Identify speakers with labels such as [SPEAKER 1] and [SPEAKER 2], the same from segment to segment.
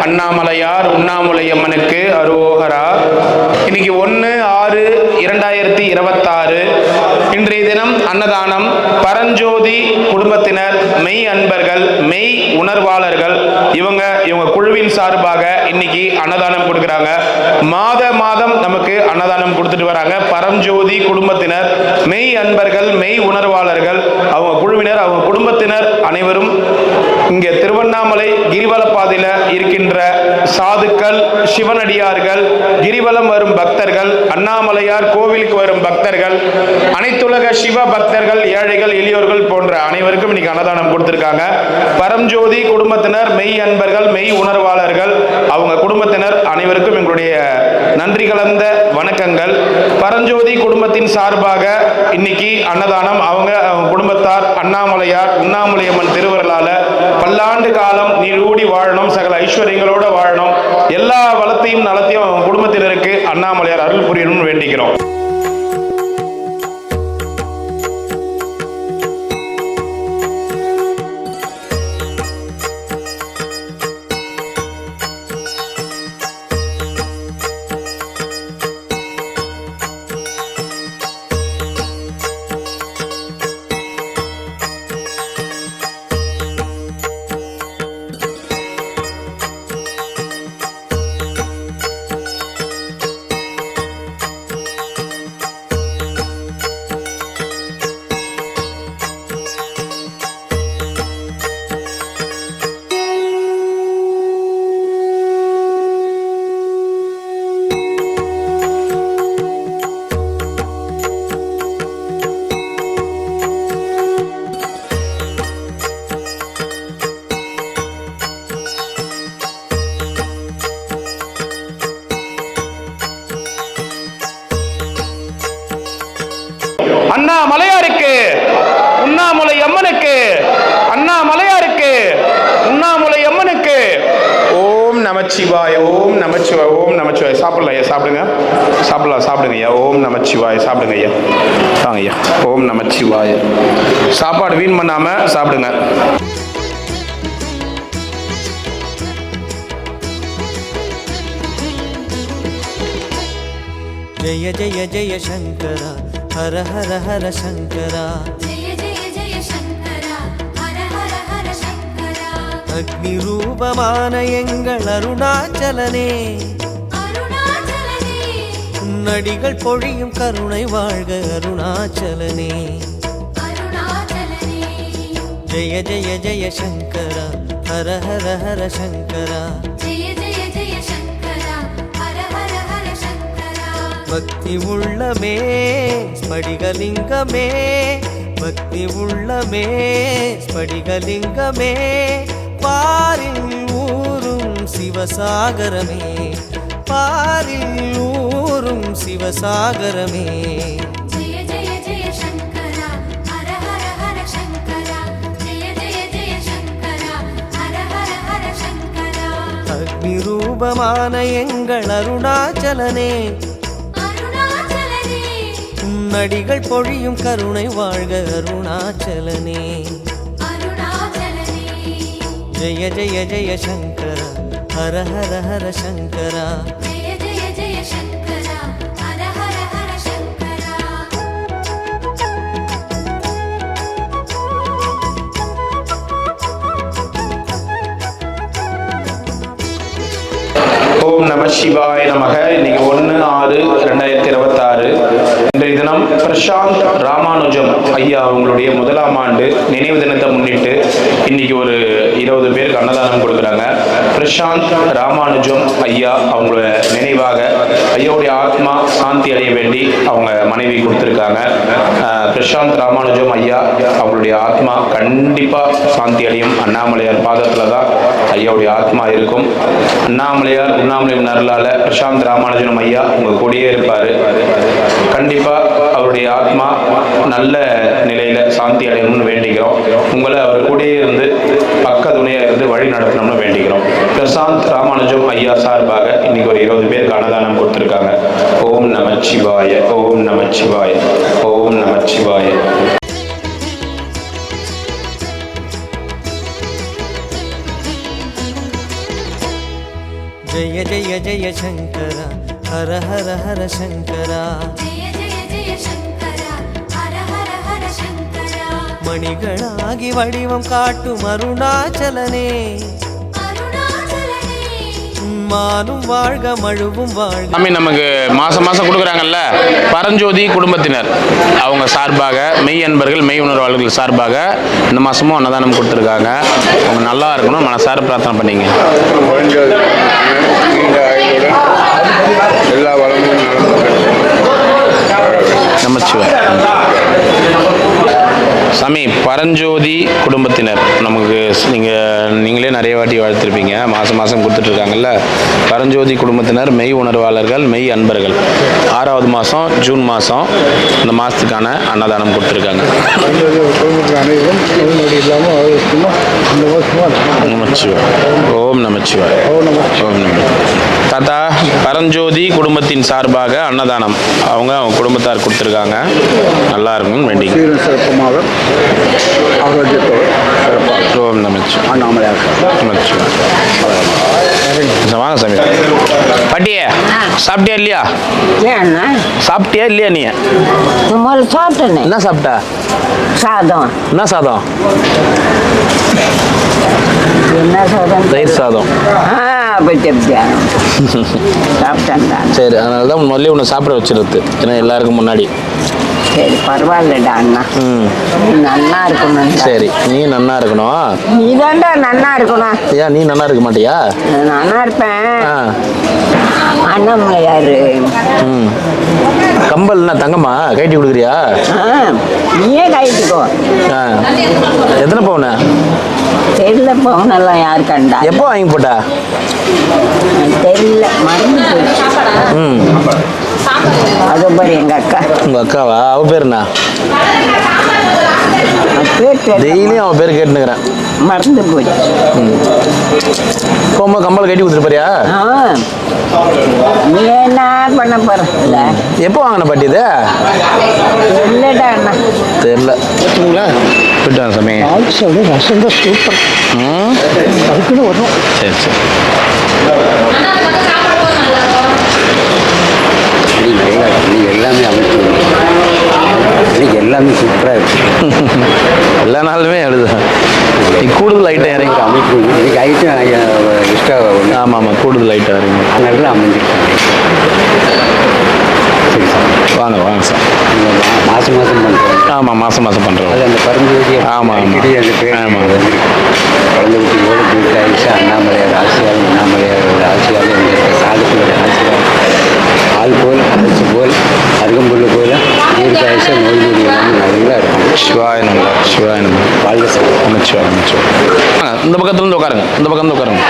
[SPEAKER 1] அண்ணாமலையார் உண்ணாமுலையம்மனுக்கு அரோகரா. இன்னைக்கு 1/6/2026 இன்றைய தினம் அன்னதானம். பரஞ்சோதி குடும்பத்தினர், மெய் அன்பர்கள், மெய் உணர்வாளர்கள் இவங்க குழுவின் சார்பாக இன்னைக்கு அன்னதானம் கொடுக்குறாங்க. மாதம் நமக்கு அன்னதானம் கொடுத்துட்டு வராங்க. பரஞ்சோதி குடும்பத்தினர், மெய் அன்பர்கள், மெய் உணர்வாளர்கள், அவங்க குழுவினர், அவங்க குடும்பத்தினர் அனைவரும் இங்கே திருவண்ணாமலை கிரிவல பாதையில இருக்கின்ற சாதுக்கள், சிவனடியார்கள், கிரிவலம் வரும் பக்தர்கள், அண்ணாமலையார் கோவிலுக்கு வரும் பக்தர்கள், அனைத்துலக சிவ பக்தர்கள், ஏழைகள், எளியோர்கள் போன்ற அனைவருக்கும் இன்னைக்கு அன்னதானம் கொடுத்திருக்காங்க. பரஞ்சோதி குடும்பத்தினர், மெய் அன்பர்கள், மெய் உணர்வாளர்கள், அவங்க குடும்பத்தினர் அனைவருக்கும் எங்களுடைய நன்றி கலந்த வணக்கங்கள். பரஞ்சோதி குடும்பத்தின் சார்பாக இன்னைக்கு அன்னதானம். அவங்க குடும்பத்தார் அண்ணாமலையார் உண்ணாமுலையம்மன் திருவருளால பல்லாண்டு காலம் நீடூடி வாழணும், சகல ஐஸ்வர்யங்களோட வாழணும், எல்லா வளத்தையும் நலத்தையும் அவங்க குடும்பத்தினருக்கு அண்ணாமலையார் அருள் புரியணும்னு வேண்டிக்கிறோம். அண்ணாமலையாருக்கு உண்ணாமுலை அம்மனுக்கு, அண்ணாமலையாருக்கு உண்ணாமுலை அம்மனுக்கு. ஓம் நமச்சிவாய, ஓம் நமச்சிவாய, ஓம் நமச்சிவாய. சாப்பிடலாம் ஐயா, சாப்பிடுங்க, சாப்பிடுங்க ஐயா. ஓம் நமச்சிவாய, சாப்பிடுங்க ஐயா, வாங்க ஐயா. ஓம் நமச்சிவாய. சாப்பாடு வீண் பண்ணாம சாப்பிடுங்க.
[SPEAKER 2] ஜெய ஜெய ஜெய சங்கரா, ஹர ஹர ஹர சங்கரா.
[SPEAKER 3] ஜெய ஜெய ஜெய சங்கரா, ஹர ஹர ஹர சங்கரா.
[SPEAKER 2] அக்னி ரூபமான எங்கள் அருணாச்சலனே,
[SPEAKER 3] அருணாச்சலனே.
[SPEAKER 2] உன்னடிகள் பொழியும் கருணை வாழ்க அருணாச்சலனே.
[SPEAKER 3] அருணாச்சலனே.
[SPEAKER 2] ஜெய ஜெய ஜெய சங்கரா, ஹர ஹர ஹர சங்கரா.
[SPEAKER 3] ஜெய ஜெய ஜெய சங்கரா, ஹர ஹர ஹர சங்கரா.
[SPEAKER 2] பக்தி உள்ளமே ஸ்படிகலிங்கமே, பக்தி உள்ளமே ஸ்படிகலிங்கமே, பாரில் ஊரும் சிவசாகரமே, பாரில் ஊரும் சிவசாகரமே.
[SPEAKER 3] ஜெய ஜெய ஜெய சங்கரா, ஹர ஹர ஹர சங்கரா. ஜெய ஜெய ஜெய சங்கரா, ஹர ஹர ஹர சங்கரா.
[SPEAKER 2] அக்னி ரூபமான எங்கள் அருணாச்சலனே,
[SPEAKER 3] அருணாச்சலனே.
[SPEAKER 2] உன்னடிகள் பொழியும் கருணை வாழ்க அருணாச்சலனே.
[SPEAKER 3] அருணாச்சலனே.
[SPEAKER 2] ஜெய ஜெய ஜெய சங்கரா, ஹர ஹர ஹர சங்கரா.
[SPEAKER 3] ஜெய ஜெய ஜெய சங்கரா, ஹர ஹர ஹர சங்கரா.
[SPEAKER 1] ஓம் நம சிவாய நமக. இன்னைக்கு 1/6/2026 இன்றைய தினம் பிரசாந்த் ராமானுஜம் ஐயா அவங்களுடைய 1ஆம் ஆண்டு நினைவு தினத்தை முன்னிட்டு இன்னைக்கு ஒரு 20 பேருக்கு அன்னதானம் கொடுக்குறாங்க. பிரசாந்த் ராமானுஜம் ஐயா அவங்களோட நினைவாக ஐயாவுடைய ஆத்மா சாந்தி அடைய வேண்டி அவங்க மனைவி கொடுத்துருக்காங்க. பிரசாந்த் ராமானுஜம் ஐயா அவங்களுடைய ஆத்மா கண்டிப்பா சாந்தி அடையும். அண்ணாமலையார் பாதத்துல தான் ஐயாவுடைய ஆத்மா இருக்கும். அண்ணாமலையார் உண்ணாமுலையம்மன் அருளால பிரசாந்த் ராமானுஜம் ஐயா உங்க கூடயே இருப்பாரு. கண்டிப்பா அவருடைய ஆத்மா நல்ல நிலையில சாந்தி அடையணும்னு வேண்டிக்கிறோம். உங்களை அவர் கூடயே இருந்து பக்க துணையா இருந்து வழி நடத்தணும்னு வேண்டிக்கிறோம். பிரசாந்த் ராமானுஜம் ஐயா சார்பாக இன்னைக்கு ஒரு 20 பேருக்கு அன்னதானம் கொடுத்துருக்காங்க. ஓம் நமச்சிவாய, ஓம் நமச்சிவாய, ஓம் நமச்சிவாய.
[SPEAKER 2] ஜெய ஜெய ஜெய சங்கர ஹர ஹர ஹர சங்கரா
[SPEAKER 3] ஜெய ஜெய ஜெய சங்கரா ஹர ஹர ஹர சங்கரா
[SPEAKER 2] மணிகளாகி வடிவம் காட்டும் அருணாச்சலனே
[SPEAKER 3] அருணாச்சலனே
[SPEAKER 2] மானும் வாழ்க மழுவும் வாழ்க
[SPEAKER 1] சாமி நமக்கு மாதம் மாதம் கொடுக்குறாங்கல்ல பரஞ்சோதி குடும்பத்தினர் அவங்க சார்பாக மெய் அன்பர்கள் மெய் உணர்வாளர்கள் சார்பாக இந்த மாதமும் அன்னதானம் கொடுத்துருக்காங்க. அவங்க நல்லா இருக்கணும், மனசார பிரார்த்தனை பண்ணிங்க.
[SPEAKER 4] எல்லா வளமும்
[SPEAKER 1] நமச்சிவாய். சாமி பரஞ்சோதி குடும்பத்தினர் நமக்கு நீங்களே நிறைய வாட்டி வாழ்த்திருப்பீங்க. மாதம் மாதம் கொடுத்துட்ருக்காங்கல்ல பரஞ்சோதி குடும்பத்தினர் மெய் உணர்வாளர்கள் மெய் அன்பர்கள் 6வது மாதம் ஜூன் மாதம் இந்த மாதத்துக்கான அன்னதானம் கொடுத்துருக்காங்க.
[SPEAKER 4] அனைவரும் இல்லாமல்
[SPEAKER 1] நமச்சிவாய். ஓம் நமச்சிவாய். ஓம் நமச்சிவாய். தாத்தா பரஞ்சோதி குடும்பத்தின் சார்பாக அன்னதானம் அவங்க குடும்பத்தார் கொடுத்துருக்காங்க. நல்லா இருக்கும் வேண்டி
[SPEAKER 4] சிறப்பமாக ஆரோக்கியத்தோடு சிறப்பாக
[SPEAKER 1] ஓம் நமச்சிவாய். நமச்சிவாய். வாங்க சாமி. பாட்டியே சாப்பிட்டியா இல்லையா?
[SPEAKER 5] ஏன்னா
[SPEAKER 1] சாப்பிட்டியா இல்லையா நீ?
[SPEAKER 5] முதல்ல சாப்பிட்டேனே.
[SPEAKER 1] என்ன சாப்பிட்ட?
[SPEAKER 5] சாதம்.
[SPEAKER 1] என்ன சாதம்?
[SPEAKER 5] என்ன சாதம்?
[SPEAKER 1] தயிர் சாதம்.
[SPEAKER 5] சாப்பிட்டேன்டா.
[SPEAKER 1] சரி, அதனால தான் முதல்ல உன்னை சாப்பிட வச்சிருது, ஏன்னா எல்லாருக்கும் முன்னாடி.
[SPEAKER 5] சரி பரவாயில்லடா அண்ணா. நல்லா இருக்கணும்.
[SPEAKER 1] சரி, நீ நன்னா இருக்கணும்.
[SPEAKER 5] நீ தான்டா நல்லா இருக்கணும்.
[SPEAKER 1] ஏன் நீ நல்லா இருக்க மாட்டியா?
[SPEAKER 5] நல்லா இருப்பேன்.
[SPEAKER 1] ஆ.
[SPEAKER 5] அண்ணாமலையாரு
[SPEAKER 1] கம்பல் என்ன தங்கம்மா கைட்டி கொடுக்குறியா?
[SPEAKER 5] நீயே கைட்டுக்கோ.
[SPEAKER 1] ஆ. எத்தனை பவுனு?
[SPEAKER 5] தெரியல பவுனெல்லாம் யாரு கண்டா?
[SPEAKER 1] எப்போ வாங்கி போட்டா?
[SPEAKER 5] தெரியல மறந்து போச்சு. அது பாரு எங்க அக்கா.
[SPEAKER 1] உங்க அக்காவா? அவ பேர் என்ன? டெய்லியும் அவன் பேர் கேட்டுனுக்குறேன்.
[SPEAKER 5] மறந்து போச்சு.
[SPEAKER 1] போகும்போது கம்பல் கட்டி கொடுத்துருப்பாரியா?
[SPEAKER 5] நீ என்ன பண்ண போற?
[SPEAKER 1] எப்போ வாங்கின பாட்டி இது?
[SPEAKER 5] இல்லடா அண்ணா
[SPEAKER 1] தெரியல. விட்டான் சாமி.
[SPEAKER 5] ரசம் தான் சூப்பர். அதுக்குன்னு வரும்.
[SPEAKER 1] சரி சரி.
[SPEAKER 4] எல்லாமே அமைச்சு எல்லாமே சூப்பராக இருக்கு.
[SPEAKER 1] எல்லா நாளுமே எழுதுதான். நீ கூடுதல் ஐட்டம் இறங்கி
[SPEAKER 4] அமைப்பு இன்னைக்கு ஐட்டம் எக்ஸ்ட்ரா.
[SPEAKER 1] ஆமாம் ஆமாம், கூடுதல் ஐட்டம் இறங்கி
[SPEAKER 4] நல்லா அமைஞ்சிருக்கு. சரி சார்,
[SPEAKER 1] வாங்க வாங்க சார்.
[SPEAKER 4] மாதம் மாதம் பண்ணுறோம்.
[SPEAKER 1] ஆமாம், மாதம் மாதம் பண்ணுறோம்.
[SPEAKER 4] அது அந்த பரஞ்சோதி
[SPEAKER 1] ஆமாம், ஆமாம்.
[SPEAKER 4] அந்த பேர்
[SPEAKER 1] ஆமாம்.
[SPEAKER 4] குழந்தை குட்டியோடு தீர்க்காயிடுச்சு. அண்ணாமலையார் ஆசியால் அண்ணாமலையாரோட ஆசியால் எங்களுக்கு சாதுக்களோட ஆசியால் ஆள் போல் அரைச்சி போல் அருகம்புல் போல தீர்க்காயிடுச்சு. நோய் நொடி எல்லாமே நல்லா இருக்கும்.
[SPEAKER 1] சிவாய நம்ம சிவாய நம்ம
[SPEAKER 4] வாழ்க சார்.
[SPEAKER 1] அமைச்சுவா அமைச்சுவா. இந்த பக்கத்துல இருந்து உட்காருங்க, இந்த பக்கம் இருந்து உட்காருங்க.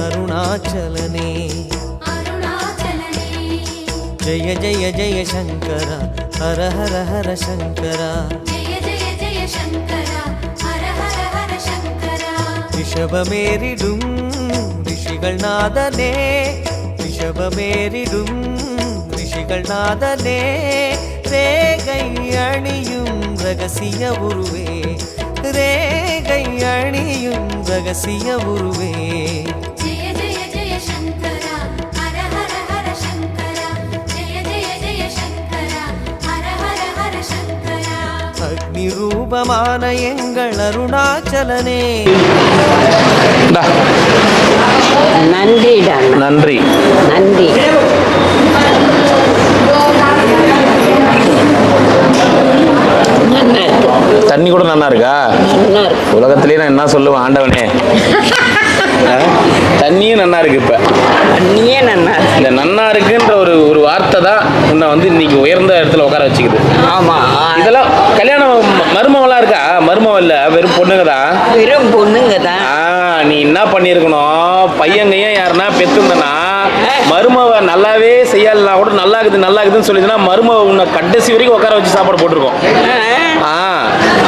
[SPEAKER 2] அருணாச்சலனே
[SPEAKER 3] அருணாச்சலனே
[SPEAKER 2] ஜெய ஜெய ஜெய சங்கர ஹர ஹர ஹர சங்கரா
[SPEAKER 3] ஜெய ஜெய ஜெய சங்கரா ஹர ஹர ஹர சங்கரா
[SPEAKER 2] ரிஷபமேறிடும் ரிஷிகள் நாதனே ரிஷபமேறிடும் ரிஷிகள் நாதனே ரேகை அணியும் ரகசிய உருவே ரேகை அணியும் ரகசிய உருவே
[SPEAKER 3] ஜெய ஜெய ஜெய சங்கரா ஹர ஹர ஹர சங்கரா ஜெய ஜெய ஜெய சங்கரா ஹர ஹர ஹர சங்கரா
[SPEAKER 2] அக்னி ரூபமான எங்கள் அருணாச்சலனே
[SPEAKER 1] இந்தா,
[SPEAKER 5] நன்றிடா அண்ணா.
[SPEAKER 1] நன்றி.
[SPEAKER 5] நன்றி. நல்லா இருக்கு.
[SPEAKER 1] தண்ணி கூட நல்லா இருக்கா?
[SPEAKER 5] நல்லா இருக்கு.
[SPEAKER 1] உலகத்திலேயே நான் என்ன சொல்லுவேன் ஆண்டவனே, தண்ணியும் நல்லா இருக்கு. இப்ப
[SPEAKER 5] நீயே நல்லா இருக்கு.
[SPEAKER 1] இந்த நன்னா இருக்குன்ற ஒரு வார்த்தை தான் உன்னை வந்து இன்னைக்கு உயர்ந்த இடத்துல உட்கார வச்சுக்குது.
[SPEAKER 5] ஆமா.
[SPEAKER 1] இதெல்லாம் கல்யாணம் மருமவெல்லாம் இருக்கா? மருமவ இல்ல, வெறும் பொண்ணுங்க தான்.
[SPEAKER 5] வெறும் பொண்ணுங்க தான்.
[SPEAKER 1] நீ என்ன பண்ணிருக்கணும், பையங்கையும் யாருன்னா பெத்துந்தனா மருமவ நல்லாவே செய்யலாம் கூட நல்லா இருக்குதுன்னு சொல்லிதுன்னா மருமவ உன்னை கடைசி வரைக்கும் உட்கார வச்சு சாப்பாடு போட்டிருக்கோம்.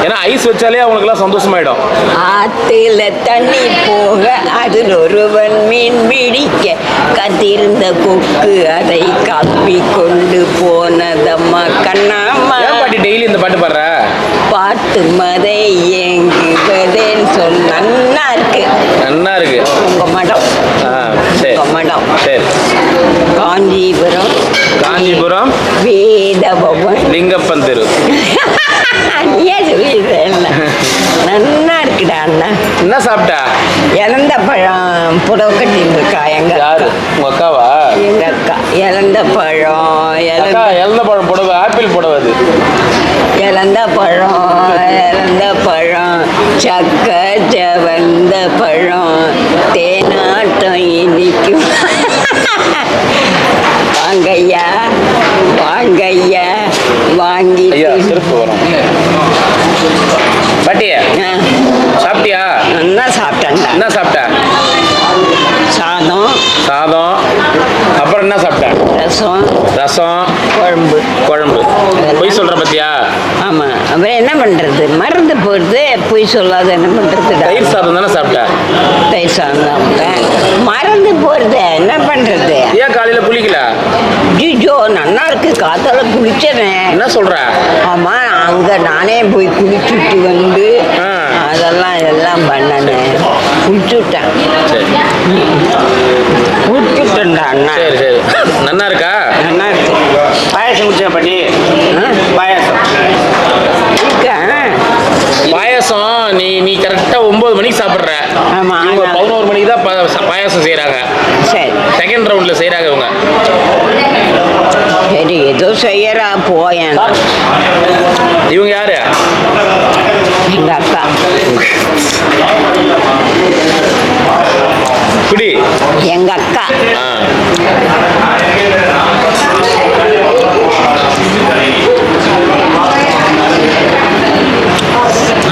[SPEAKER 1] ஏன்னா ஐஸ் வச்சாலே அவங்களுக்குலாம் சந்தோஷமாயிடும்.
[SPEAKER 5] ஆத்துல தண்ணி போக அதில் ஒருவன் மீன் பிடிக்க கத்திருந்த கொக்கு அதை காப்பி கொண்டு போனதம்மா கண்ணாம்மா.
[SPEAKER 1] ஏன் பாட்டி டெய்லி இந்த பாட்டு பாடுற?
[SPEAKER 5] பாட்டு மதை ஏங்குவதேன்னு சொல் நன்னா இருக்கு.
[SPEAKER 1] நன்னா இருக்கு.
[SPEAKER 5] உங்க மடம்.
[SPEAKER 1] சரி
[SPEAKER 5] உங்க மடம்.
[SPEAKER 1] சரி.
[SPEAKER 5] காஞ்சிபுரம்
[SPEAKER 1] காஞ்சிபுரம்
[SPEAKER 5] வேதபவன்
[SPEAKER 1] லிங்கப்பன் தெரு.
[SPEAKER 5] ஏன் சொல்லிடுறேன் நன்னா இருக்குடா அண்ணா.
[SPEAKER 1] என்ன சாப்பிட்டா?
[SPEAKER 5] இழந்த பழம் புடவை கட்டின்னு இருக்கா எங்க
[SPEAKER 1] யாரு? உங்க அக்காவா?
[SPEAKER 5] எங்க அக்கா இழந்த பழம்
[SPEAKER 1] இழந்த பழம் புடவை, ஆப்பிள் புடவை. அது
[SPEAKER 5] இழந்த பழம் சக்க செவந்த பழம் தேனாட்டம் இனிக்கும். வாங்கய்யா வாங்கய்யா வாங்கி
[SPEAKER 1] ஐயா சிறப்பு வரும். பாட்டி சாப்பிட்டியா?
[SPEAKER 5] நல்லா சாப்பிட்டேன்டா.
[SPEAKER 1] என்ன சாப்பிட்ட?
[SPEAKER 5] சாதம்
[SPEAKER 1] சாதம். அப்புறம் என்ன சாப்பிட்ட?
[SPEAKER 5] ரசம்
[SPEAKER 1] ரசம்
[SPEAKER 5] குழம்பு
[SPEAKER 1] குழம்பு. பொய் சொல்ற பத்தியா?
[SPEAKER 5] ஆமா. அப்புறம் என்ன பண்றது, மறந்து போறது. பொய் சொல்லாத என்ன பண்றது?
[SPEAKER 1] தயிர் சாதம் தானே சாப்பிட்ட?
[SPEAKER 5] தயிர் சாதம் சாப்பிட்டேன். மறந்து போறது என்ன பண்றது?
[SPEAKER 1] ஏன் காலையில குளிக்கல?
[SPEAKER 5] ஜிஜோ நல்லா இருக்கு. காத்தால குளிச்சவன்.
[SPEAKER 1] என்ன சொல்ற?
[SPEAKER 5] ஆமா, அங்க நானே போய் குளிச்சுட்டு வந்து அதெல்லாம் பண்ணனேன். குளிச்சுட்டேன்.
[SPEAKER 1] சரி
[SPEAKER 5] குளிச்சுட்டேன்டா அண்ணா.
[SPEAKER 1] சரி சரி. நல்லா இருக்கா?
[SPEAKER 5] நல்லா இருக்கு.
[SPEAKER 1] பாயாசம் குடிச்சா பாட்டி? பாயாசம் பாயாசம் நீ கரெக்டா 9 மணிக்கு சாப்பிடுற.
[SPEAKER 5] ஆமா.
[SPEAKER 1] இவங்க 11 மணிக்கு தான் பாயாசம் செய்யறாங்க.
[SPEAKER 5] சரி.
[SPEAKER 1] செகண்ட் ரவுண்ட்ல செய்யறாங்க இவங்க.
[SPEAKER 5] சரி ஏதோ செய்யறா போயேன்.
[SPEAKER 1] இவங்க யாரு?
[SPEAKER 5] எங்க அக்கா.
[SPEAKER 1] குடி.
[SPEAKER 5] எங்க அக்கா.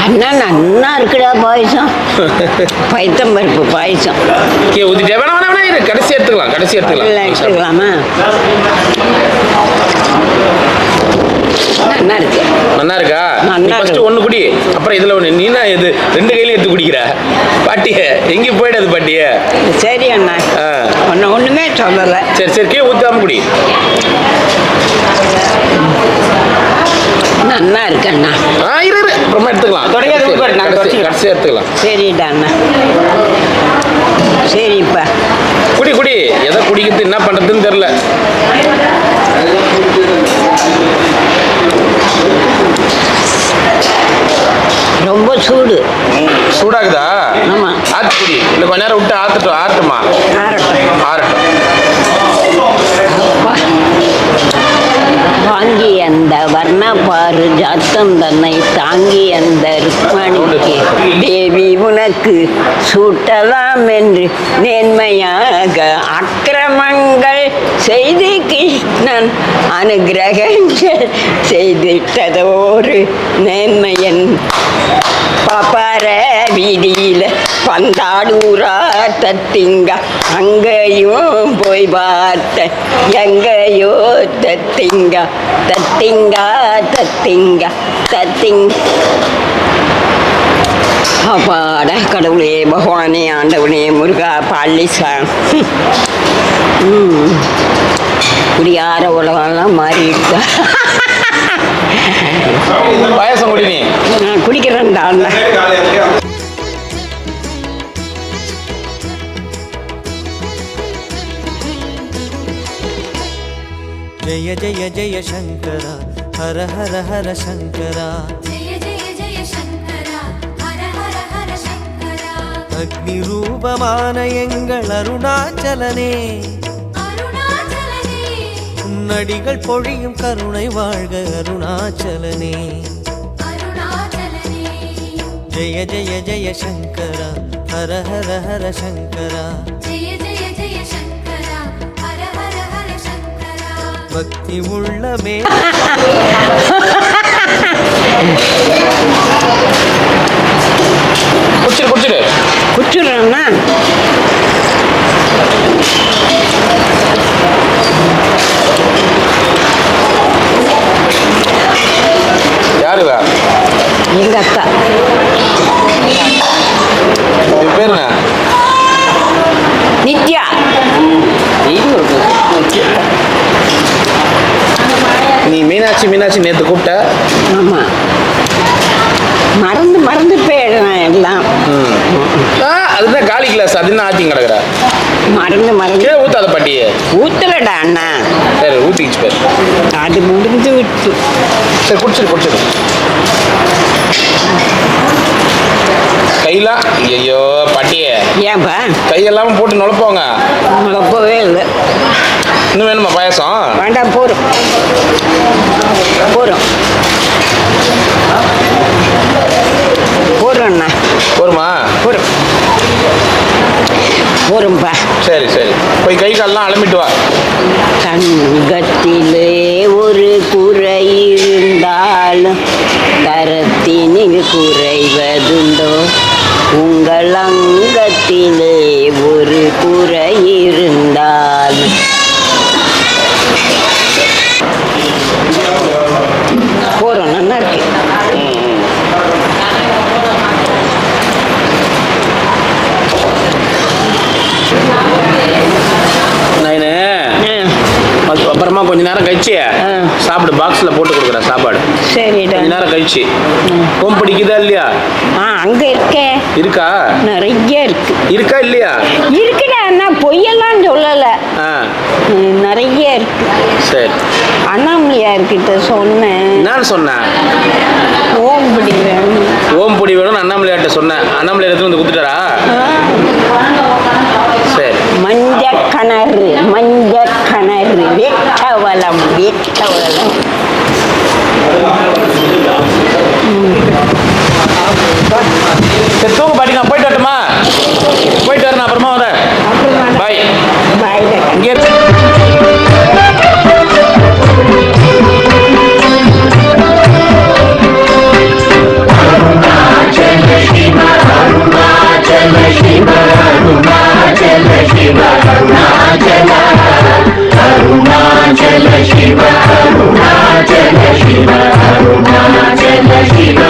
[SPEAKER 5] அண்ணா நன்னா இருக்குடா பாயசம். பைத்தம்பருப்பு பாயசம்.
[SPEAKER 1] ஊத்திட்டே வேணா வேணா வேணா கடைசி எடுத்துக்கலாம். கடைசி
[SPEAKER 5] எடுத்துக்கலாமா? நல்லா இருக்கு.
[SPEAKER 1] நல்லா இருக்கா?
[SPEAKER 5] நல்லா
[SPEAKER 1] ஃபர்ஸ்ட் ஒன்னு குடி, அப்புறம் இதுல ஒண்ணு. நீ என்ன இது 2 கையில எடுத்து குடிக்கிற? பாட்டிய எங்க போயிடாது பாட்டிய.
[SPEAKER 5] சரி அண்ணா. ஒண்ணுமே சொல்லல.
[SPEAKER 1] சரி சரி. கீழே ஊத்தாம குடி.
[SPEAKER 5] நல்லா இருக்கு அண்ணா.
[SPEAKER 1] இரு அப்புறமா எடுத்துக்கலாம். கடைசி எடுத்துக்கலாம்.
[SPEAKER 5] சரிடா அண்ணா. சரிப்பா.
[SPEAKER 1] குடி குடி. எதை குடிக்கிறது என்ன பண்றதுன்னு தெரியல.
[SPEAKER 5] ரொம்ப சூடு.
[SPEAKER 1] சூடாகுதா?
[SPEAKER 5] ஆமா.
[SPEAKER 1] ஆத்து குடி. இல்லை கொஞ்ச நேரம் விட்டு ஆறட்டுமா? ஆறட்டும்.
[SPEAKER 5] வாங்கி அந்த வர்ண பாரு ஜாத்தம் தன்னை தாங்கி அந்த ருக்மணிக்கு தேவி உனக்கு சூட்டலாம் என்று நேர்மையாக அக்கிரமங்கள் செய்து கிருஷ்ணன் அனுகிரகங்கள் செய்திட்டதோரு நேர்மையன் பாப்பார வீதியில பந்தாடூரா தத்திங்க அங்கேயும் போய் பார்த்த எங்கேயோ தத்திங்க தத்திங்க தத்திங்க தத்திங்க. அப்பாட கடவுளே பகவானே ஆண்டவனே முருகா பாலிசா. குடியார உலகம்லாம் மாறிடுச்சா?
[SPEAKER 1] பாயசம் குடி. நீ
[SPEAKER 5] குடிக்கிறேன் தான்.
[SPEAKER 2] जय जय जय शंकर हर हर हर शंकर.
[SPEAKER 3] जय जय जय शंकरा हर हर हर शंकरा.
[SPEAKER 2] अग्नि रूपமான எங்கள் அருணாச்சலனே
[SPEAKER 3] அருணாச்சலனே
[SPEAKER 2] உன்னடிகள் பொழியும் கருணை வாழ்க அருணாச்சலனே.
[SPEAKER 3] அருணாச்சலனே.
[SPEAKER 2] जय जय जय शंकर हर हर हर शंकर.
[SPEAKER 3] जय जय जय शंकरा हर हर हर शंकरा.
[SPEAKER 2] பக்தி உள்ளமே
[SPEAKER 1] குடிச்சிடு.
[SPEAKER 5] குடிச்சுடுறேன்னா
[SPEAKER 1] யாரு?
[SPEAKER 5] எங்கள் அக்கா.
[SPEAKER 1] என் பேர் என்ன?
[SPEAKER 5] நித்யா.
[SPEAKER 1] நீ மீனாட்சி மீனாட்சி நேற்று கூப்பிட்ட.
[SPEAKER 5] ஆமாம், மறந்து போயிடுறேன் எல்லாம்.
[SPEAKER 1] அதுதான் காலி கிளாஸ், அதுதான் ஆத்தி கிடக்குற.
[SPEAKER 5] மறந்து
[SPEAKER 1] ஊத்தாத பாட்டியே.
[SPEAKER 5] ஊத்தலடா அண்ணா.
[SPEAKER 1] சரி ஊத்திக்கிச்சு பேர்.
[SPEAKER 5] அது முடிஞ்சு விட்டு.
[SPEAKER 1] சரி குடிச்சிரு. கையெல்லாம் ஐயோ பாட்டியே.
[SPEAKER 5] ஏன்பா?
[SPEAKER 1] கையெல்லாம் போட்டு நுழைப்போங்க.
[SPEAKER 5] நுழைப்பவே இல்லை.
[SPEAKER 1] இன்னும் வேணுமா பாயசம்?
[SPEAKER 5] வேண்டாம், போகிறோம். போகிறோண்ணா.
[SPEAKER 1] போருமா?
[SPEAKER 5] போகிறோம்ப்பா.
[SPEAKER 1] சரி போய் கை காலெல்லாம் அலம்பிட்டு வா.
[SPEAKER 5] தங்கத்திலே ஒரு குறை இருந்தாலும் தரத்தினில் குறைவதுண்டோ? உங்கள் அங்கத்திலே ஒரு குறை இருந்தாலும். போகிறோம், நல்லா இருக்கு.
[SPEAKER 1] அப்புறமா கொஞ்ச நேரம் கழிச்சு சாப்பிடு. பாக்ஸில் போட்டு கொடுக்குறேன் சாப்பாடு.
[SPEAKER 5] சரிடா.
[SPEAKER 1] கொஞ்ச நேரம் கழிச்சு. கோம் பிடிக்குதா இல்லையா?
[SPEAKER 5] அங்கே இருக்கா? நிறைய இருக்கா இல்லையா? இருக்குடா, நான் பொய்யெல்லாம் சொல்லலை. நிறைய இருக்கு.
[SPEAKER 1] சரி,
[SPEAKER 5] அண்ணாமலையார்கிட்ட சொன்னேன்.
[SPEAKER 1] என்னன்னு சொன்னேன்?
[SPEAKER 5] ஓம் பிடி வேணும்
[SPEAKER 1] அண்ணாமலையார்கிட்ட சொன்னேன். அண்ணாமலையார் எடுத்து வந்து கொடுத்துட்டாரா? சரி.
[SPEAKER 5] மஞ்ச கிணறு வெட்டவலம்.
[SPEAKER 1] சரி தூங்க பாட்டி, நான் போயிட்டு வரட்டுமா? போயிட்டு வரேன், அப்புறமா வரேன். பாய். இங்கே
[SPEAKER 6] Shiva, Arunachal Shiva,